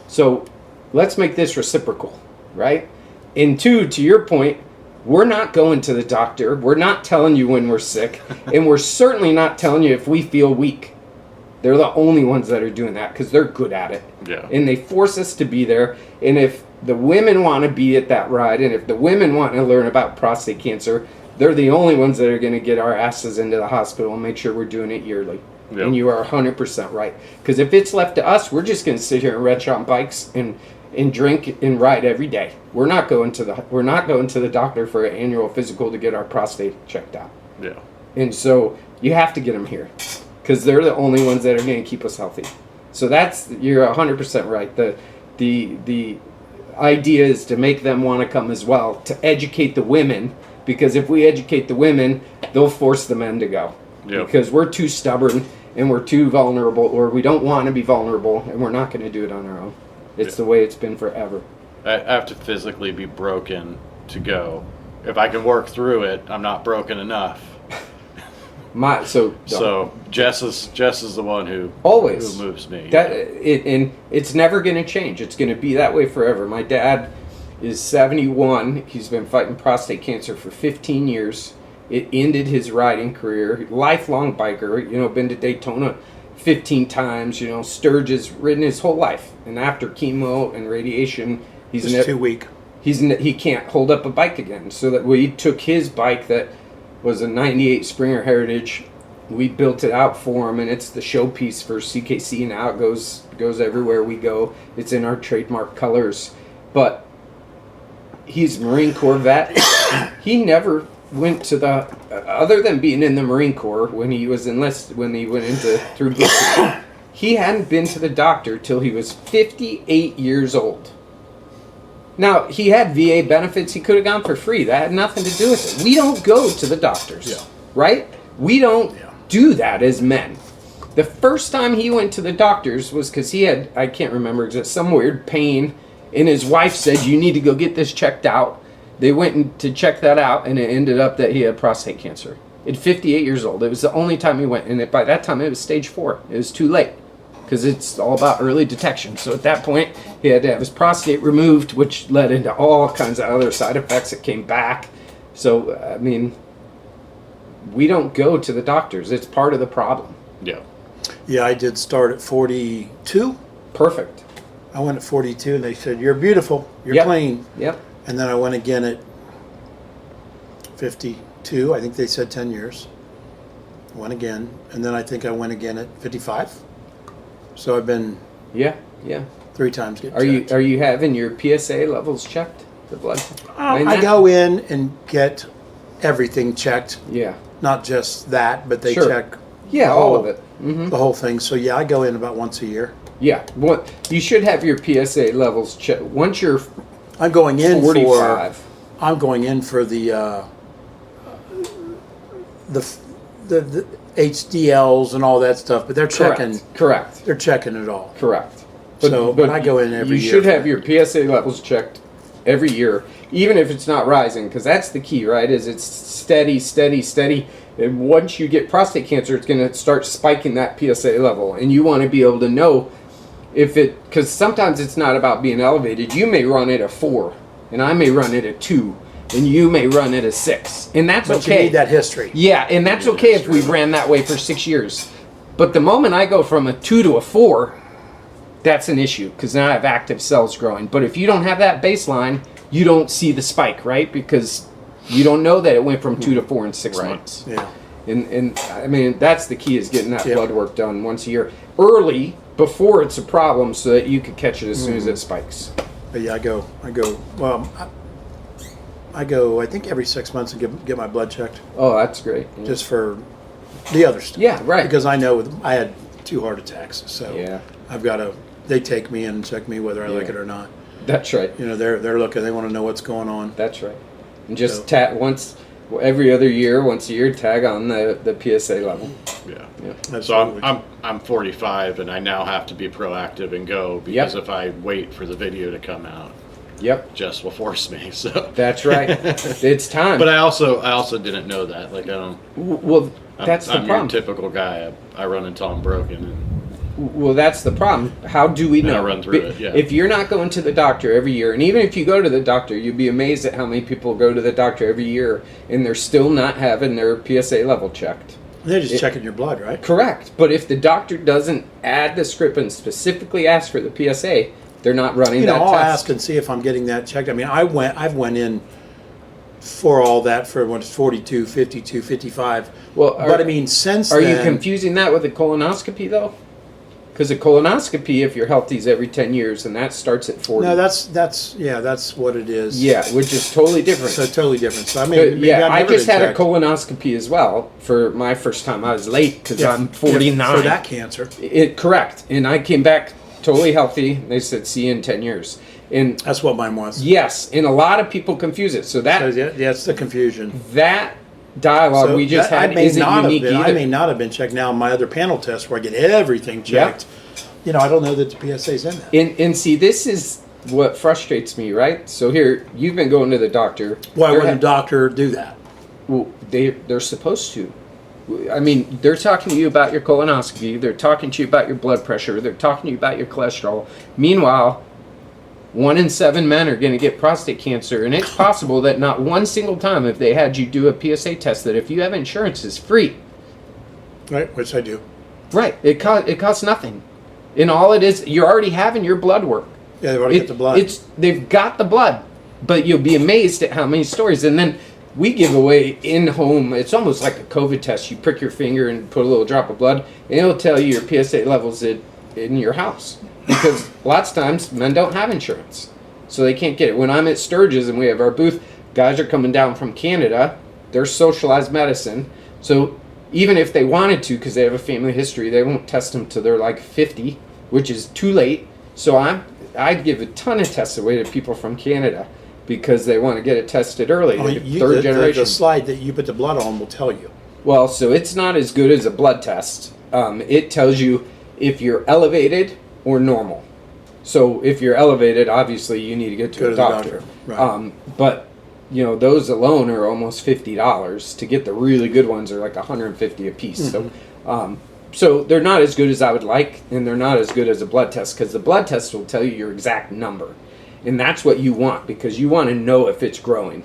So let's make this reciprocal, right? And two, to your point, we're not going to the doctor. We're not telling you when we're sick. And we're certainly not telling you if we feel weak. They're the only ones that are doing that because they're good at it. Yeah. And they force us to be there. And if the women want to be at that ride, and if the women want to learn about prostate cancer, they're the only ones that are going to get our asses into the hospital and make sure we're doing it yearly. Yep. And you are 100% right. Because if it's left to us, we're just going to sit here and wrench on bikes and drink and ride every day. We're not going to the doctor for an annual physical to get our prostate checked out. Yeah. And so you have to get them here because they're the only ones that are going to keep us healthy. So you're 100% right. The idea is to make them want to come as well, to educate the women, because if we educate the women, they'll force the men to go. Yep. Because we're too stubborn and we're too vulnerable, or we don't want to be vulnerable, and we're not going to do it on our own. It's the way it's been forever. I have to physically be broken to go. If I can work through it, I'm not broken enough. So Jess is the one who always moves me. And it's never going to change. It's going to be that way forever. My dad is 71. He's been fighting prostate cancer for 15 years. It ended his riding career. Lifelong biker. Been to Daytona 15 times. Sturgis, ridden his whole life. And after chemo and radiation, he's too weak. He can't hold up a bike again. So that we took his bike that was a 98 Springer Heritage. We built it out for him, and it's the showpiece for CKC now. It goes everywhere we go. It's in our trademark colors. But he's a Marine Corps vet. He never went to other than being in the Marine Corps when he was enlisted, when he went through boot camp, he hadn't been to the doctor till he was 58 years old. Now, he had VA benefits. He could have gone for free. That had nothing to do with it. We don't go to the doctors, right? We don't do that as men. The first time he went to the doctors was because he had, I can't remember, some weird pain, and his wife said, you need to go get this checked out. They went to check that out, and it ended up that he had prostate cancer. At 58 years old. It was the only time he went, and by that time it was stage 4. It was too late. Because it's all about early detection. So at that point, he had to have his prostate removed, which led into all kinds of other side effects that came back. So, I mean, we don't go to the doctors. It's part of the problem. Yeah. Yeah, I did start at 42. Perfect. I went at 42, and they said, you're beautiful. You're clean. Yep. And then I went again at 52. I think they said 10 years. Went again. And then I think I went again at 55. So I've been 3 times getting checked. Are you having your PSA levels checked? The blood? I go in and get everything checked. Yeah. Not just that, but they check all of it. Mm-hmm. The whole thing. So I go in about once a year. Yeah. Well, you should have your PSA levels checked. Once you're I'm going in 45. I'm going in for the HDLs and all that stuff, but they're checking. Correct. They're checking it all. Correct. But I go in every year. You should have your PSA levels checked every year, even if it's not rising, because that's the key, right? Is it's steady, steady, steady. And once you get prostate cancer, it's going to start spiking that PSA level, and you want to be able to know if it, because sometimes it's not about being elevated. You may run it at 4, and I may run it at 2. And you may run it at 6, and that's but okay. You need that history. Yeah, and that's okay if we ran that way for 6 years. But the moment I go from a 2 to a 4, that's an issue because now I have active cells growing. But if you don't have that baseline, you don't see the spike, right? Because you don't know that it went from 2 to 4 in 6 months. Yeah. And I mean, that's the key is getting that blood work done once a year early before it's a problem, so that you can catch it as soon as it spikes. But yeah, I go. Well, I go. I think every 6 months and get my blood checked. Oh, that's great. Yeah. Just for the other stuff. Yeah, right. Because I know I had 2 heart attacks, so yeah. I've got to. They take me in and check me whether I like it or not. That's right. They're looking. They want to know what's going on. That's right. And just every other year, once a year, tag on the PSA level. Yeah. Yeah. So I'm 45, and I now have to be proactive and go because if I wait for the video to come out, Jess will force me. So that's right. It's time. But I also didn't know that. Like I don't. Well, that's the I'm problem. your typical guy. I run until I'm broken. And Well, that's the problem. How do we know? run through it, yeah. If you're not going to the doctor every year, and even if you go to the doctor, you'd be amazed at how many people go to the doctor every year and they're still not having their PSA level checked. They're just checking your blood, right? Correct. But if the doctor doesn't add the script and specifically ask for the PSA, they're not running You know, that I'll test. ask and see if I'm getting that checked. I mean, I've went in for all that for when it's 42, 52, 55. Well, but I mean, since Are then, you confusing that with a colonoscopy, though? Because a colonoscopy, if you're healthy, is every 10 years, and that starts at 40. No, that's what it is. Yeah, which is totally different. So totally different. So I But, mean, maybe yeah, I've I never just been had checked. a colonoscopy as well for my first time. I was late because Yeah, I'm 49. for that cancer. Correct. And I came back totally healthy. They said, see you in 10 years. And That's what mine was. yes, and a lot of people confuse it. So So, yeah, it's the confusion. that dialogue So we just that- had isn't unique I either. may not have been checked. Now my other panel test where I get everything checked. You know, I don't know that the PSA's in that. And see, this is what frustrates me, right? So here, you've been going to the doctor. Why They're wouldn't the doctor do that? Well, they're supposed to. I mean, they're talking to you about your colonoscopy. They're talking to you about your blood pressure. They're talking to you about your cholesterol. Meanwhile, 1 in 7 men are going to get prostate cancer, and it's possible that not one single time, if they had you do a PSA test, that if you have insurance, is free. Right, which I do. Right? It costs nothing, and all it is, you're already having your blood work. Yeah, they've already got the blood. They've got the blood, but you'll be amazed at how many stories. And then we give away in home. It's almost like a COVID test. You prick your finger and put a little drop of blood, and it'll tell you your PSA levels in your house. Because lots of times men don't have insurance, so they can't get it. When I'm at Sturgis and we have our booth, guys are coming down from Canada. They're socialized medicine, so even if they wanted to, because they have a family history, they won't test them till they're like 50, which is too late. So I give a ton of tests away to people from Canada because they want to get it tested early. I mean, Third generation. The slide that you put the blood on will tell you. Well, so it's not as good as a blood test. It tells you if you're elevated or normal. So if you're elevated, obviously you need to get to Go a to the doctor. doctor, right. But you know, those alone are almost $50. To get the really good ones are like $150 a piece. Mm-hmm. So they're not as good as I would like, and they're not as good as a blood test, because the blood test will tell you your exact number, and that's what you want, because you want to know if it's growing,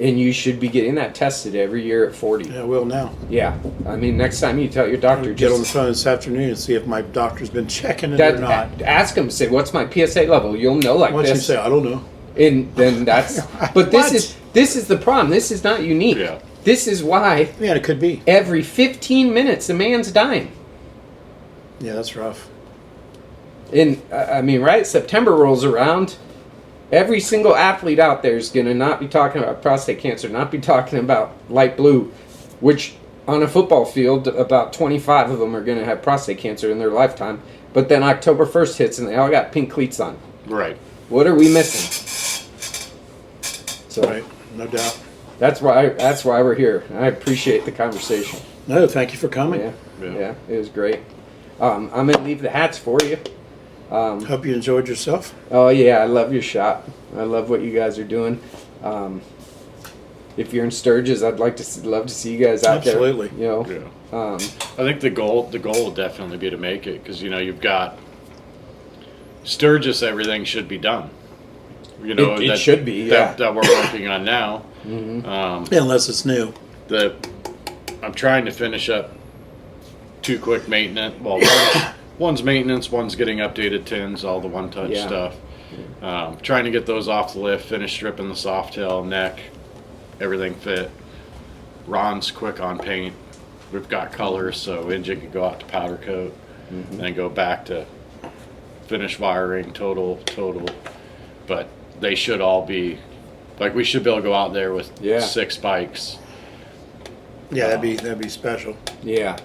and you should be getting that tested every year at 40. Yeah, I will now. Yeah, I mean, next time you tell your doctor, Get on the just phone this afternoon and see if my doctor's been checking it or not. ask him, say, what's my PSA level? You'll know like Once you this. say, I don't know. And then that's, but What? this is the problem. This is not unique. Yeah. This is why Yeah, it could be. every 15 minutes a man's dying. Yeah, that's rough. And I mean, right? September rolls around. Every single athlete out there is going to not be talking about prostate cancer, not be talking about light blue, which on a football field, about 25 of them are going to have prostate cancer in their lifetime. But then October 1st hits and they all got pink cleats on. Right. What are we missing? So Right, no doubt. that's why we're here. I appreciate the conversation. No, thank you for coming. Yeah, it was great. I'm gonna leave the hats for you. Hope you enjoyed yourself. Oh yeah, I love your shop. I love what you guys are doing. If you're in Sturgis, I'd love to see you guys out Absolutely. there. You know, Yeah. I think the goal will definitely be to make it, because you've got Sturgis. Everything should be done. It should be, yeah. that we're working on now. Unless it's new. I'm trying to finish up 2 quick maintenance. Well, one's maintenance, one's getting updated tins, all the one-touch Yeah. stuff. Trying to get those off the lift, finish stripping the soft tail, neck, everything fit. Ron's quick on paint. We've got colors, so engine can go out to powder coat, and then go back to finish wiring, total. But they should all be, like, we should be able to go out there with 6 bikes. Yeah, that'd be special. yeah.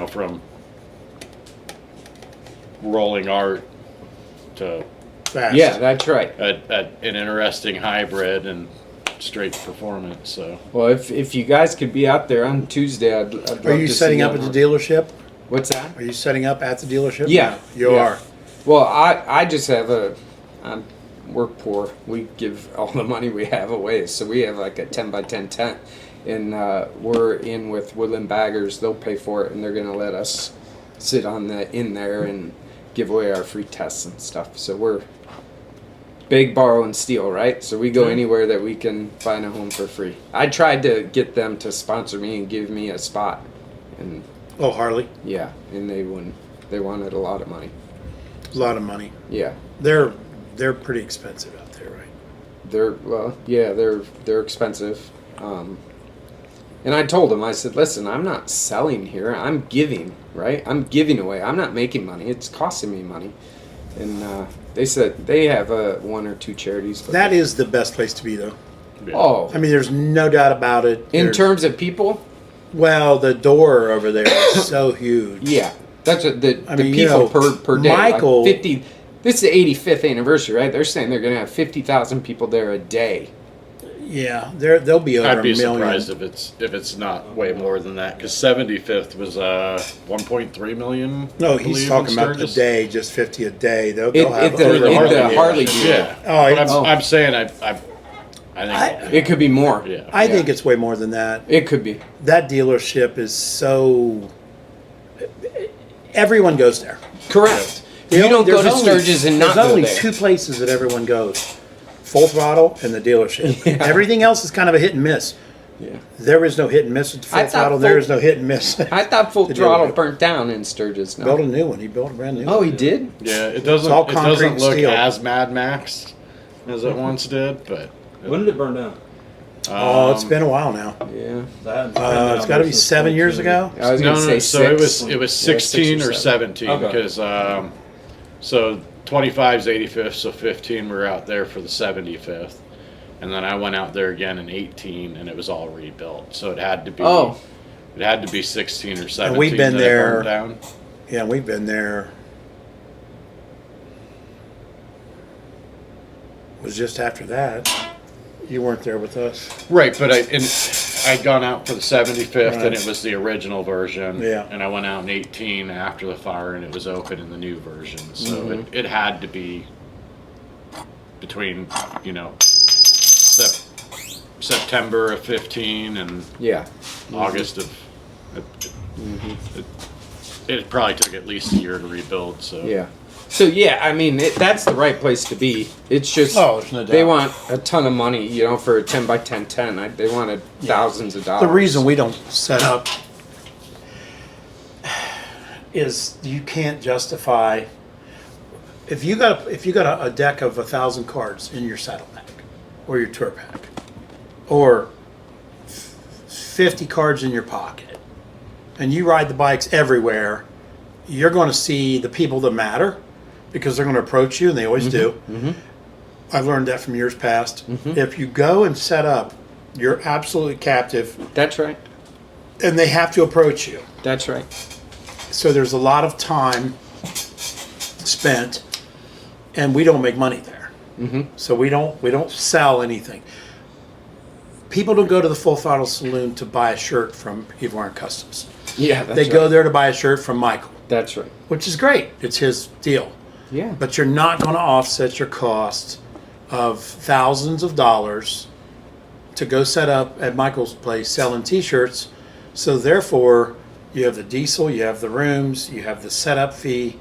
From rolling art to Fast. Yeah, that's right. an interesting hybrid and straight performance. So Well, if you guys could be out there on Tuesday, I'd love Are you to setting see up you. at the dealership? What's that? Are you setting up at the dealership? Yeah, You yeah. are. Well, I just have we're poor. We give all the money we have away. So we have like a 10 by 10 tent, and we're in with Woodland Baggers. They'll pay for it, and they're going to let us sit on in there and give away our free tests and stuff. So we're big, borrow, and steal, right? So we go anywhere that we can find a home for free. I tried to get them to sponsor me and give me a spot, and Oh, Harley, yeah, and they wouldn't. They wanted a lot of money. a lot of money. Yeah, They're pretty expensive out there, right? they're expensive. And I told them, I said, listen, I'm not selling here. I'm giving, right? I'm giving away. I'm not making money. It's costing me money. And they said they have one or two charities. But That is the best place to be, though. oh, I mean, there's no doubt about it. in There's- terms of people, well, the door over there is so huge. yeah, that's what the mean, you people know, per day. Michael- like 50. This is the 85th anniversary, right? They're saying they're going to have 50,000 people there a day. Yeah, they'll be over I'd be a million. surprised if it's not way more than that, because 75th was 1.3 million. No, I he's believe, talking in about a Sturgis. day, just 50 a day. They'll It- have it- the- over it- the 100. Harley deal. Yeah. Oh, But it's- I'm saying I think. It could be more. Yeah. I think it's way more than that. It could be. That dealership is so. Everyone goes there. Correct. The You only- don't go there's to only- Sturgis and not There's go only there. two places that everyone goes: Full Throttle and the dealership. Yeah. Everything else is kind of a hit and miss. Yeah. There is no hit and miss at the I Full thought Throttle. There Full- is no hit and miss. I thought Full The Throttle dealership. burnt down in Sturgis. Built a No. new one. He built a brand new Oh, one. he did? Yeah, it doesn't. all It concrete doesn't and look steel. as Mad Max as it once did, but. When did it burn down? Oh, it's been a while now. Yeah. It's got to be 7 years ago. I was No, going to no. say So six. it was Yeah, 16 6 or 17 Okay. because so 25's 85th, so 15 we were out there for the 75th, and then I went out there again in 18, and it was all rebuilt. So it had to be. Oh. It had to be 16 or 17. we've been that it there. burned down. Yeah, we've been there. It was just after that. You weren't there with us. Right, but I'd gone out for the 75th, Right. and it was the original version. Yeah. And I went out in 18 after the fire, and it was open in the new version. So it had to be between, September of 15 and Yeah. August of. It probably took at least a year to rebuild. So Yeah. So, yeah, I mean, that's the right place to be. It's just, Oh, there's no doubt. they want a ton of money, for a 10 by 10 tent. They wanted thousands of dollars. The reason we don't set up is you can't justify if you got a deck of 1,000 cards in your saddlebag or your tour pack or 50 cards in your pocket and you ride the bikes everywhere, you're going to see the people that matter because they're going to approach you, and they always do. I've learned that from years past. If you go and set up, you're absolutely captive, That's right. and they have to approach you. That's right. So there's a lot of time spent, and we don't make money there. So we don't sell anything. People don't go to the Full Throttle Saloon to buy a shirt from Eve Warren Customs. Yeah, that's They right. go there to buy a shirt from Michael, That's right. which is great. It's his deal. Yeah. But you're not going to offset your cost of thousands of dollars to go set up at Michael's place selling T-shirts. So therefore, you have the diesel, you have the rooms, you have the setup fee,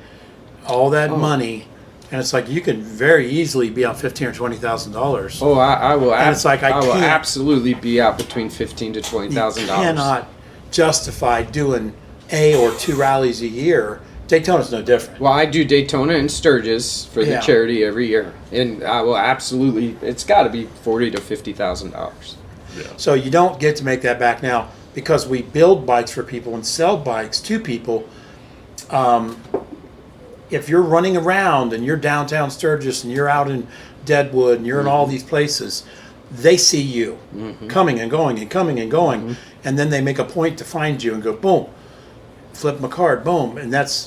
all that money, and it's like you can very easily be out $15,000 or $20,000. Oh, I will. And it's like, I will can't- absolutely be out between $15,000 to You $20,000. cannot justify doing a or two rallies a year. Daytona's no different. Well, I do Daytona and Sturgis for the Yeah. charity every year, and I will absolutely. It's got to be $40,000 to $50,000. So you don't get to make that back now because we build bikes for people and sell bikes to people. If you're running around and you're downtown Sturgis and you're out in Deadwood and you're in all these places, they see you coming and going and coming and going, and then they make a point to find you and go boom, flip them a card, boom, and that's.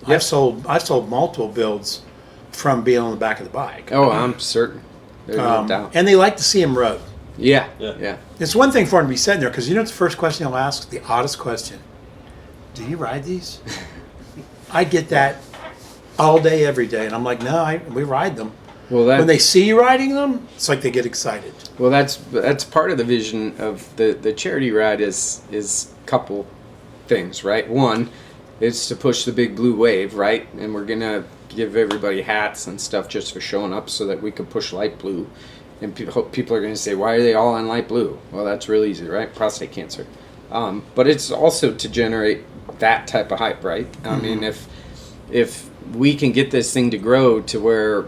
I've sold multiple builds from being on the back of the bike. Oh, I'm certain. There's no doubt. And they like to see him rode. Yeah, Yeah. yeah. It's one thing for him to be sitting there because you know what's the first question he'll ask? The oddest question. Do you ride these? I get that all day, every day, and I'm like, no, we ride them. Well, When they see you riding them, it's like they get excited. Well, that's part of the vision of the charity ride is couple things, right? One, It's to push the big blue wave, right? And we're gonna give everybody hats and stuff just for showing up so that we can push light blue. And people are gonna say, why are they all on light blue? Well, that's real easy, right? Prostate cancer. But it's also to generate that type of hype, right? I mean, if we can get this thing to grow to where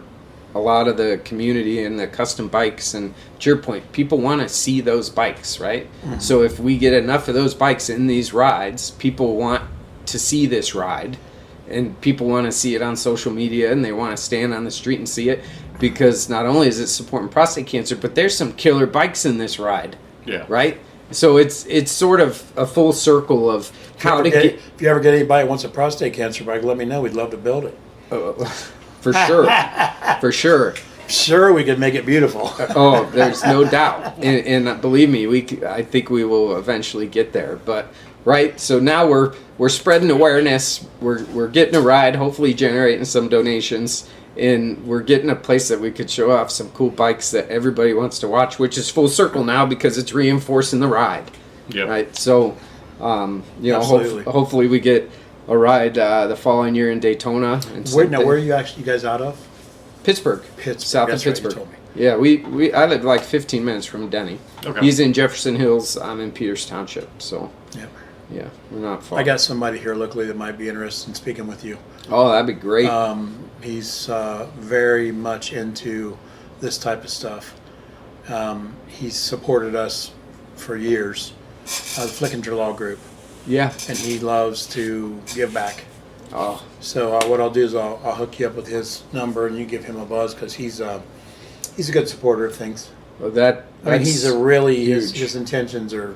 a lot of the community and the custom bikes, and to your point, people want to see those bikes, right? So if we get enough of those bikes in these rides, people want to see this ride, and people want to see it on social media, and they want to stand on the street and see it, because not only is it supporting prostate cancer, but there's some killer bikes in this ride, Yeah. right? So it's sort of a full circle of how to get If you ever get anybody that wants a prostate cancer bike, let me know. We'd love to build it. for sure, for sure. Sure, we could make it beautiful. Oh, there's no doubt, and believe me, I think we will eventually get there. But right, so now we're spreading awareness. We're getting a ride, hopefully generating some donations, and we're getting a place that we could show off some cool bikes that everybody wants to watch, which is full circle now because it's reinforcing the ride. Yep. Right. So, you know, Absolutely. hopefully we get a ride the following year in Daytona. And Where something. are you guys out of? Pittsburgh. Pittsburgh. South That's of right, you Pittsburgh. told me. Yeah, I live like 15 minutes from Denny. Okay. He's in Jefferson Hills. I'm in Peters Township. So, Yeah. yeah, we're not far. I got somebody here locally that might be interested in speaking with you. Oh, that'd be great. He's very much into this type of stuff. He's supported us for years, the Flickinger Law Group, yeah. and he loves to give back. Oh, So what I'll do is I'll hook you up with his number, and you give him a buzz because he's a good supporter of things. well, that's I mean, he's a really huge. his intentions are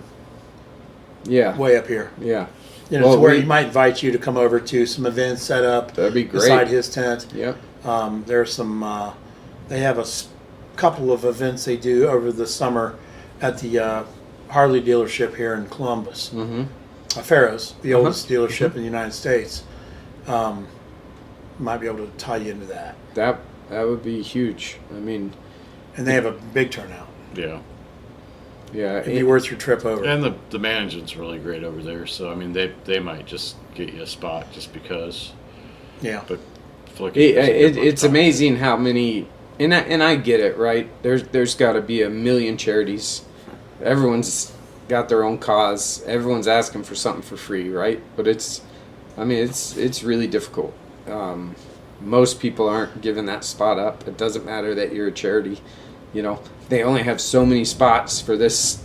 yeah, way up here. yeah. You know, Well, to where we- he might invite you to come over to some events set up That'd be great. beside his tent. Yep. There's some. They have a couple of events they do over the summer at the Harley dealership here in Columbus. Mm-hmm. Farrow's, the oldest dealership in the United States. Might be able to tie you into that. That would be huge. I mean, And they have a big turnout. Yeah. yeah. It'd be worth your trip over. And the management's really great over there. So I mean, they might just get you a spot just because. Yeah. But It's amazing how many, and I get it, right? There's got to be a million charities. Everyone's got their own cause. Everyone's asking for something for free, right? But it's really difficult. Most people aren't giving that spot up. It doesn't matter that you're a charity. You know, they only have so many spots for this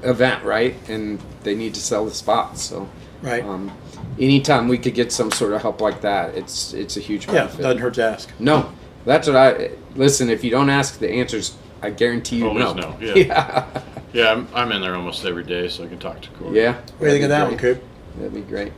event, right? And they need to sell the spots. So, Right. anytime we could get some sort of help like that, it's a huge Yeah. benefit. Doesn't hurt to ask. No, that's what listen. If you don't ask the answers, I guarantee you Always no. no, yeah. yeah. Yeah, I'm in there almost every day, so I can talk to Corey. Yeah. What do you think of that one, Coop? That'd be great.